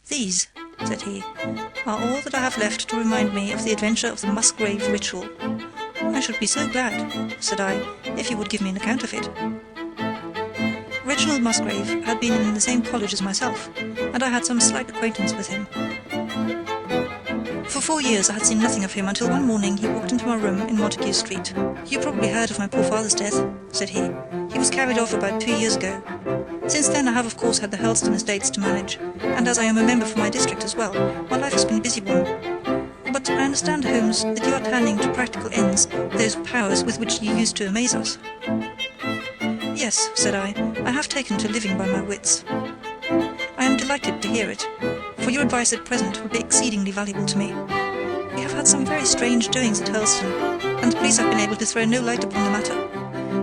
"These," said he, "are all that I have left to remind me of the adventure of the Musgrave Ritual." "I should be so glad," said I, "if you would give me an account of it." Reginald Musgrave had been in the same college as myself, and I had some slight acquaintance with him. For 4 years I had seen nothing of him until one morning he walked into my room in Montague Street. "You probably heard of my poor father's death," said he. "He was carried off about 2 years ago. Since then I have of course had the Hurlstone estates to manage, and as I am a member for my district as well, my life has been a busy one. But I understand, Holmes, that you are turning to practical ends those powers with which you used to amaze us." "Yes," said I have taken to living by my wits." "I am delighted to hear it, for your advice at present would be exceedingly valuable to me. We have had some very strange doings at Hurlstone, and the police have been able to throw no light upon the matter.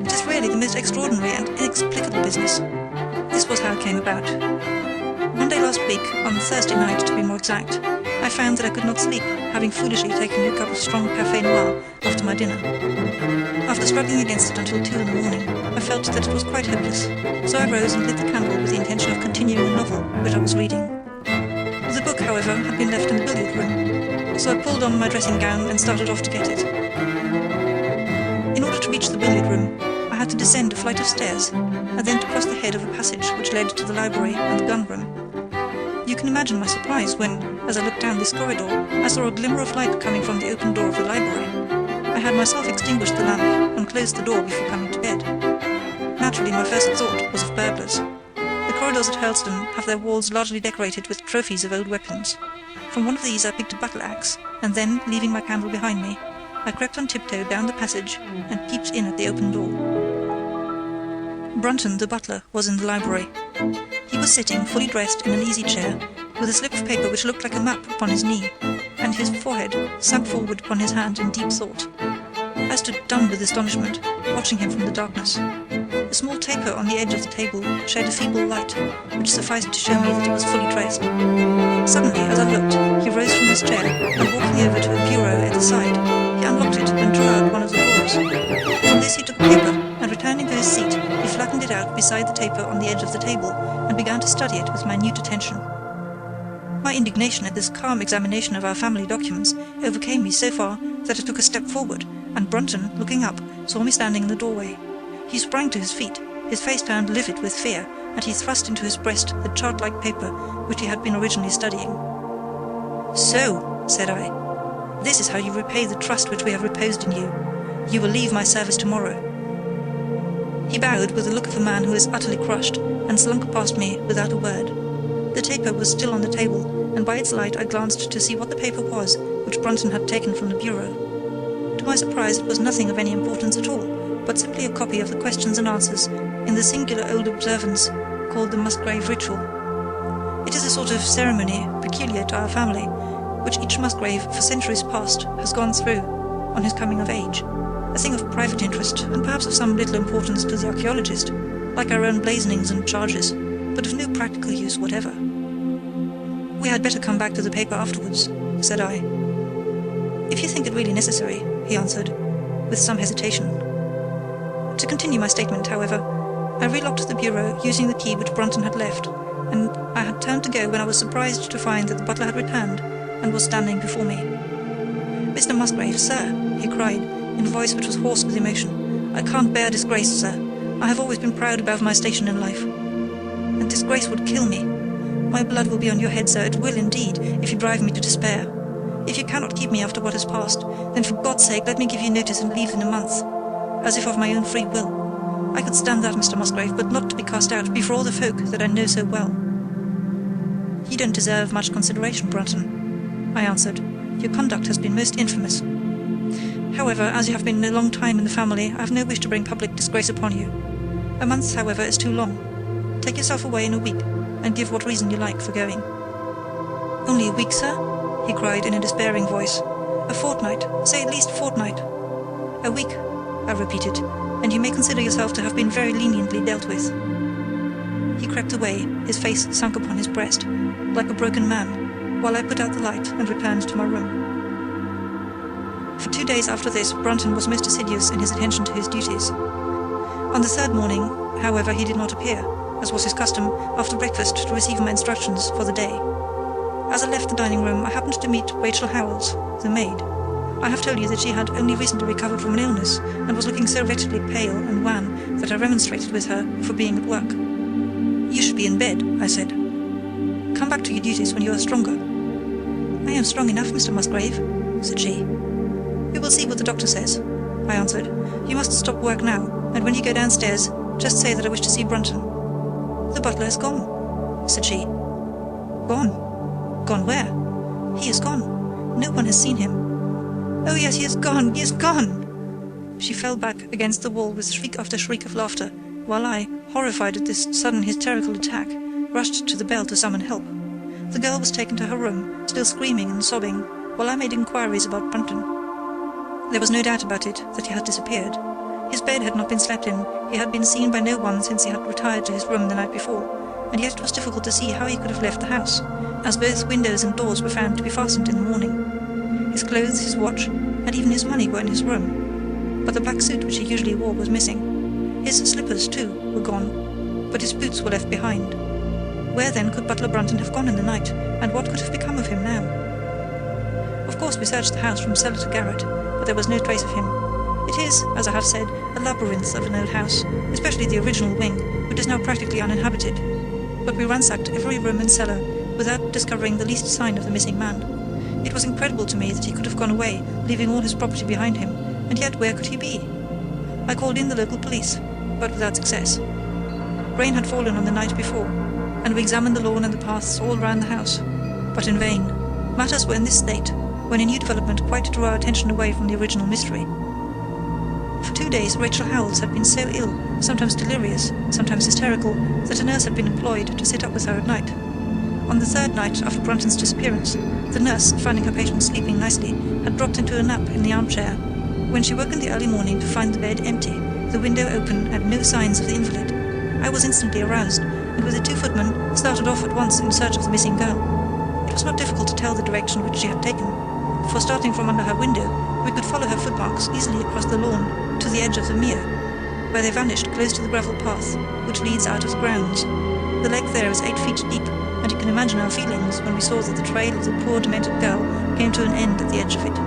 It is really the most extraordinary and inexplicable business. This was how it came about. One day last week, on Thursday night to be more exact, I found that I could not sleep, having foolishly taken a cup of strong café noir after my dinner. After struggling against it until 2 in the morning, I felt that it was quite hopeless, so I rose and lit the candle with the intention of continuing a novel which I was reading. The book, however, had been left in the billiard room, so I pulled on my dressing gown and started off to get it. In order to reach the billiard room, I had to descend a flight of stairs, and then to cross the head of a passage which led to the library and the gun room. You can imagine my surprise when, as I looked down this corridor, I saw a glimmer of light coming from the open door of the library. I had myself extinguished the lamp and closed the door before coming to bed. Naturally, my first thought was of burglars. The corridors at Hurlstone have their walls largely decorated with trophies of old weapons. From one of these I picked a battle-axe, and then, leaving my candle behind me, I crept on tiptoe down the passage and peeped in at the open door. Brunton, the butler, was in the library. He was sitting, fully dressed, in an easy-chair, with a slip of paper which looked like a map upon his knee, and his forehead sunk forward upon his hand in deep thought. I stood dumb with astonishment, watching him from the darkness. A small taper on the edge of the table shed a feeble light, which sufficed to show me that he was fully dressed. Suddenly, as I looked, he rose from his chair, and walking over to a bureau at the side, he unlocked it and drew out one of the drawers. From this he took a paper, and returning to his seat, he flattened it out beside the taper on the edge of the table, and began to study it with minute attention. My indignation at this calm examination of our family documents overcame me so far that I took a step forward, and Brunton, looking up, saw me standing in the doorway. He sprang to his feet, his face turned livid with fear, and he thrust into his breast the chart-like paper which he had been originally studying. "So," said I, "this is how you repay the trust which we have reposed in you. You will leave my service tomorrow." He bowed with the look of a man who is utterly crushed, and slunk past me without a word. The taper was still on the table, and by its light I glanced to see what the paper was which Brunton had taken from the bureau. To my surprise it was nothing of any importance at all, but simply a copy of the questions and answers in the singular old observance called the Musgrave Ritual. It is a sort of ceremony peculiar to our family, which each Musgrave for centuries past has gone through on his coming of age, a thing of private interest and perhaps of some little importance to the archaeologist, like our own blazonings and charges, but of no practical use whatever. "We had better come back to the paper afterwards," said I. "If you think it really necessary," he answered, with some hesitation. To continue my statement, however, I relocked the bureau using the key which Brunton had left, and I had turned to go when I was surprised to find that the butler had returned and was standing before me. "Mr. Musgrave, sir," he cried, in a voice which was hoarse with emotion, "I can't bear disgrace, sir. I have always been proud above my station in life, and disgrace would kill me. My blood will be on your head, sir, it will indeed, if you drive me to despair. If you cannot keep me after what has passed, then for God's sake let me give you notice and leave in a month, as if of my own free will. I could stand that, Mr. Musgrave, but not to be cast out before all the folk that I know so well." "You don't deserve much consideration, Brunton," I answered. "Your conduct has been most infamous. However, as you have been a long time in the family, I have no wish to bring public disgrace upon you. A month, however, is too long. Take yourself away in a week, and give what reason you like for going." "Only a week, sir?" he cried in a despairing voice. "A fortnight, say at least a fortnight." "A week," I repeated, "and you may consider yourself to have been very leniently dealt with." He crept away, his face sunk upon his breast, like a broken man, while I put out the light and returned to my room. For 2 days after this, Brunton was most assiduous in his attention to his duties. On the third morning, however, he did not appear, as was his custom, after breakfast to receive my instructions for the day. As I left the dining room, I happened to meet Rachel Howells, the maid. I have told you that she had only recently recovered from an illness, and was looking so wretchedly pale and wan that I remonstrated with her for being at work. "You should be in bed," I said. "Come back to your duties when you are stronger." "I am strong enough, Mr. Musgrave," said she. "We will see what the doctor says," I answered. "You must stop work now, and when you go downstairs, just say that I wish to see Brunton." "The butler has gone," said she. "Gone? Gone where?" "He is gone. No one has seen him." "Oh yes, he is gone! He is gone!" She fell back against the wall with shriek after shriek of laughter, while I, horrified at this sudden hysterical attack, rushed to the bell to summon help. The girl was taken to her room, still screaming and sobbing, while I made inquiries about Brunton. There was no doubt about it that he had disappeared. His bed had not been slept in, he had been seen by no one since he had retired to his room the night before, and yet it was difficult to see how he could have left the house, as both windows and doors were found to be fastened in the morning. His clothes, his watch, and even his money were in his room, but the black suit which he usually wore was missing. His slippers, too, were gone, but his boots were left behind. Where then could Butler Brunton have gone in the night, and what could have become of him now? Of course we searched the house from cellar to garret, but there was no trace of him. It is, as I have said, a labyrinth of an old house, especially the original wing, which is now practically uninhabited. But we ransacked every room and cellar without discovering the least sign of the missing man. It was incredible to me that he could have gone away, leaving all his property behind him, and yet where could he be? I called in the local police, but without success. Rain had fallen on the night before, and we examined the lawn and the paths all round the house, but in vain. Matters were in this state, when a new development quite drew our attention away from the original mystery. For 2 days Rachel Howells had been so ill, sometimes delirious, sometimes hysterical, that a nurse had been employed to sit up with her at night. On the third night after Brunton's disappearance, the nurse, finding her patient sleeping nicely, had dropped into a nap in the armchair, when she woke in the early morning to find the bed empty, the window open, and no signs of the invalid. I was instantly aroused, and with the 2 footmen started off at once in search of the missing girl. It was not difficult to tell the direction which she had taken, for starting from under her window, we could follow her footmarks easily across the lawn to the edge of the mere, where they vanished close to the gravel path which leads out of the grounds. The lake there is 8 feet deep, and you can imagine our feelings when we saw that the trail of the poor demented girl came to an end at the edge of it.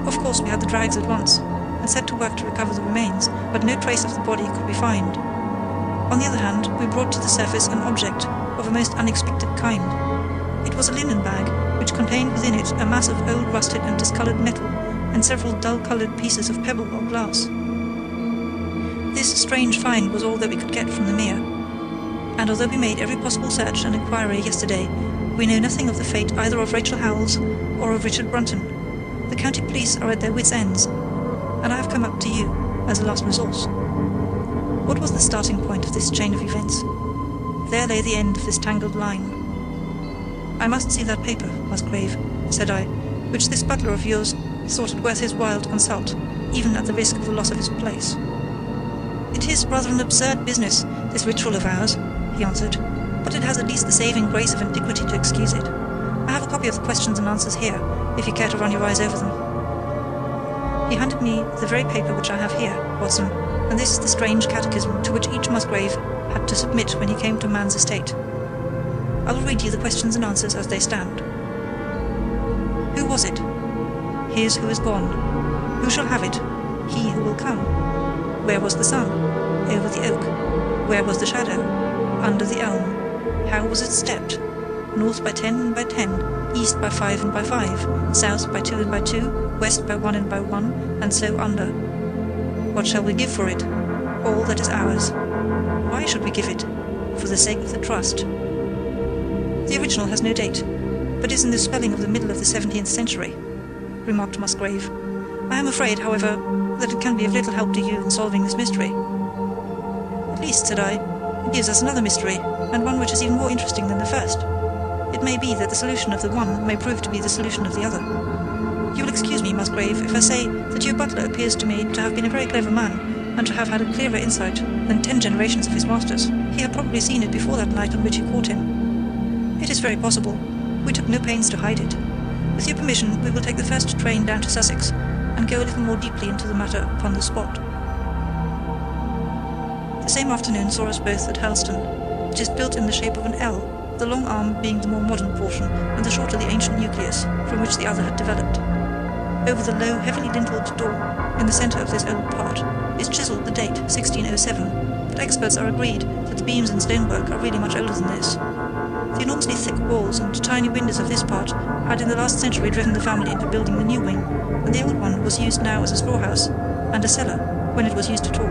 Of course we had the drags at once, and set to work to recover the remains, but no trace of the body could be found. On the other hand, we brought to the surface an object of a most unexpected kind. It was a linen bag, which contained within it a mass of old rusted and discoloured metal, and several dull-coloured pieces of pebble or glass. This strange find was all that we could get from the mere, and although we made every possible search and inquiry yesterday, we know nothing of the fate either of Rachel Howells or of Richard Brunton. The county police are at their wits' ends, and I have come up to you as a last resource. What was the starting point of this chain of events? There lay the end of this tangled line. "I must see that paper, Musgrave," said I, "which this butler of yours thought it worth his while to consult, even at the risk of the loss of his place." "It is rather an absurd business, this ritual of ours," he answered, "but it has at least the saving grace of antiquity to excuse it. I have a copy of the questions and answers here, if you care to run your eyes over them." He handed me the very paper which I have here, Watson, and this is the strange catechism to which each Musgrave had to submit when he came to man's estate. I will read you the questions and answers as they stand. Who was it? His who is gone. Who shall have it? He who will come. Where was the sun? Over the oak. Where was the shadow? Under the elm. How was it stepped? North by 10 and by 10, east by 5 and by 5, south by 2 and by 2, west by 1 and by 1, and so under. What shall we give for it? All that is ours. Why should we give it? For the sake of the trust. The original has no date, but is in the spelling of the middle of the 17th century, remarked Musgrave. I am afraid, however, that it can be of little help to you in solving this mystery. At least, said I, it gives us another mystery, and one which is even more interesting than the first. It may be that the solution of the one may prove to be the solution of the other. You will excuse me, Musgrave, if I say that your butler appears to me to have been a very clever man, and to have had a clearer insight than 10 generations of his masters. He had probably seen it before that night on which you caught him. It is very possible. We took no pains to hide it. With your permission, we will take the first train down to Sussex, and go a little more deeply into the matter upon the spot. The same afternoon saw us both at Hurlstone, which is built in the shape of an L, the long arm being the more modern portion, and the shorter the ancient nucleus, from which the other had developed. Over the low, heavily linteled door, in the centre of this old part, is chiselled the date, 1607, but experts are agreed that the beams and stonework are really much older than this. The enormously thick walls and tiny windows of this part had in the last century driven the family into building the new wing, and the old one was used now as a storehouse and a cellar, when it was used at all.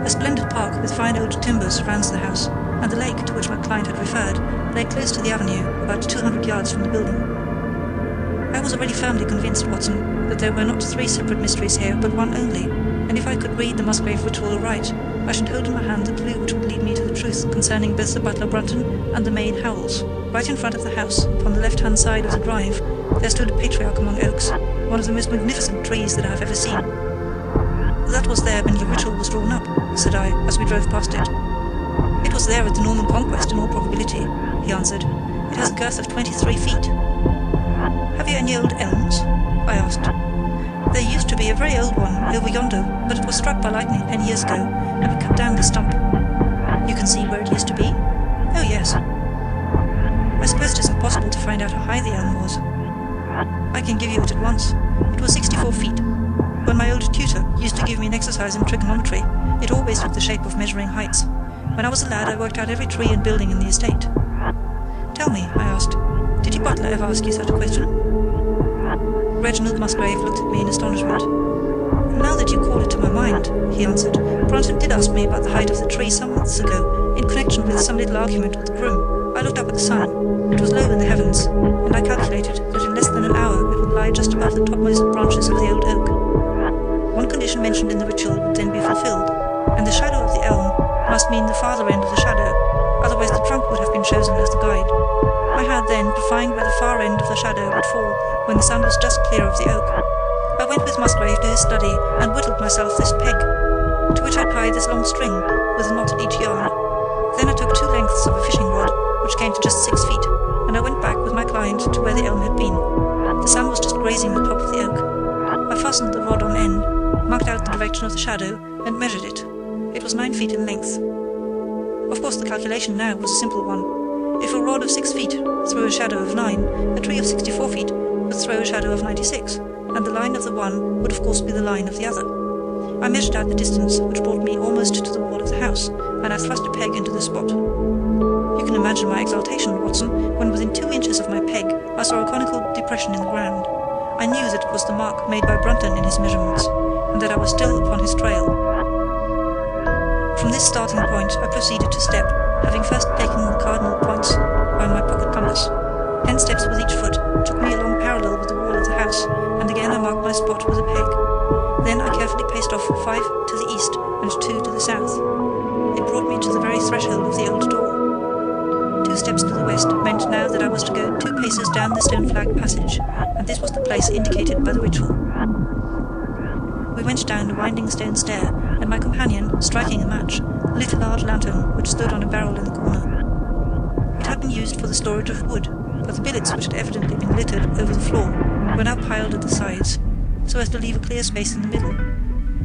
A splendid park with fine old timber surrounds the house, and the lake to which my client had referred lay close to the avenue, about 200 yards from the building. I was already firmly convinced, Watson, that there were not 3 separate mysteries here, but one only, and if I could read the Musgrave Ritual aright, I should hold in my hand the clue which would lead me to the truth concerning both the butler Brunton and the maid Howells. Right in front of the house, upon the left-hand side of the drive, there stood a patriarch among oaks, one of the most magnificent trees that I have ever seen. That was there when your ritual was drawn up, said I, as we drove past it. It was there at the Norman Conquest, in all probability, he answered. It has a girth of 23 feet. Have you any old elms? I asked. There used to be a very old one over yonder, but it was struck by lightning 10 years ago, and we cut down the stump. You can see where it used to be? Oh, yes. I suppose it is impossible to find out how high the elm was. I can give you it at once. It was 64 feet. When my old tutor used to give me an exercise in trigonometry, it always took the shape of measuring heights. When I was a lad, I worked out every tree and building in the estate. Tell me, I asked, did your butler ever ask you such a question? Reginald Musgrave looked at me in astonishment. Now that you call it to my mind, he answered, Brunton did ask me about the height of the tree some months ago, in connection with some little argument with the groom. I looked up at the sun. It was low in the heavens, and I calculated that in less than an hour it would lie just above the topmost branches of the old oak. One condition mentioned in the ritual would then be fulfilled, and the shadow of the elm must mean the farther end of the shadow, otherwise the trunk would have been chosen as the guide. I had then to find where the far end of the shadow would fall when the sun was just clear of the oak. I went with Musgrave to his study and whittled myself this peg, to which I tied this long string, with a knot at each yarn. Then I took 2 lengths of a fishing rod, which came to just 6 feet, and I went back with my client to where the elm had been. The sun was just grazing the top of the oak. I fastened the rod on end, marked out the direction of the shadow, and measured it. It was 9 feet in length. Of course, the calculation now was a simple one. If a rod of 6 feet threw a shadow of 9, a tree of 64 feet would throw a shadow of 96, and the line of the one would of course be the line of the other. I measured out the distance, which brought me almost to the wall of the house, and I thrust a peg into the spot. You can imagine my exultation, Watson, when within 2 inches of my peg I saw a conical depression in the ground. I knew that it was the mark made by Brunton in his measurements, and that I was still upon his trail. From this starting point I proceeded to step, having first taken the cardinal points by my pocket compass. 10 steps with each foot took me along parallel with the wall of the house, and again I marked my spot with a peg. Then I carefully paced off 5 to the east and 2 to the south. It brought me to the very threshold of the old door. 2 steps to the west meant now that I was to go 2 paces down the stone-flagged passage, and this was the place indicated by the ritual. We went down a winding stone stair, and my companion, striking a match, lit a large lantern which stood on a barrel in the corner. It had been used for the storage of wood, but the billets which had evidently been littered over the floor were now piled at the sides, so as to leave a clear space in the middle.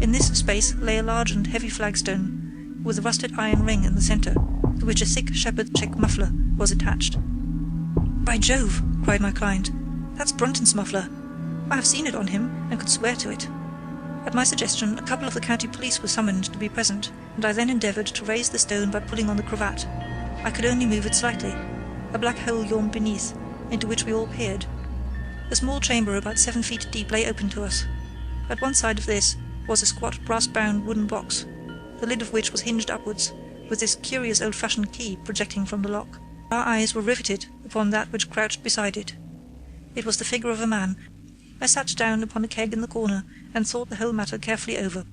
In this space lay a large and heavy flagstone, with a rusted iron ring in the centre, to which a thick shepherd's check muffler was attached. "By Jove!" cried my client, "that's Brunton's muffler. I have seen it on him, and could swear to it." At my suggestion, a couple of the county police were summoned to be present, and I then endeavoured to raise the stone by pulling on the cravat. I could only move it slightly. A black hole yawned beneath, into which we all peered. A small chamber about 7 feet deep lay open to us. At one side of this was a squat brass-bound wooden box, the lid of which was hinged upwards, with this curious old-fashioned key projecting from the lock. Our eyes were riveted upon that which crouched beside it. It was the figure of a man. I sat down upon a keg in the corner and thought the whole matter carefully over.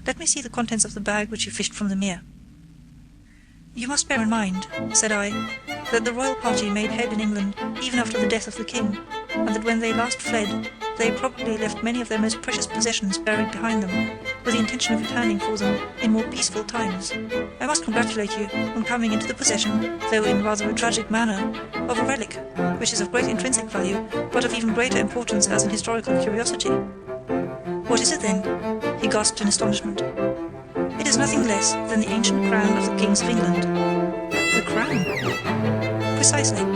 "Let me see the contents of the bag which you fished from the mere." "You must bear in mind," said I, "that the royal party made head in England even after the death of the king, and that when they last fled, they probably left many of their most precious possessions buried behind them, with the intention of returning for them in more peaceful times. I must congratulate you on coming into the possession, though in rather a tragic manner, of a relic, which is of great intrinsic value, but of even greater importance as an historical curiosity." "What is it, then?" he gasped in astonishment. "It is nothing less than the ancient crown of the kings of England." "The crown?" Precisely.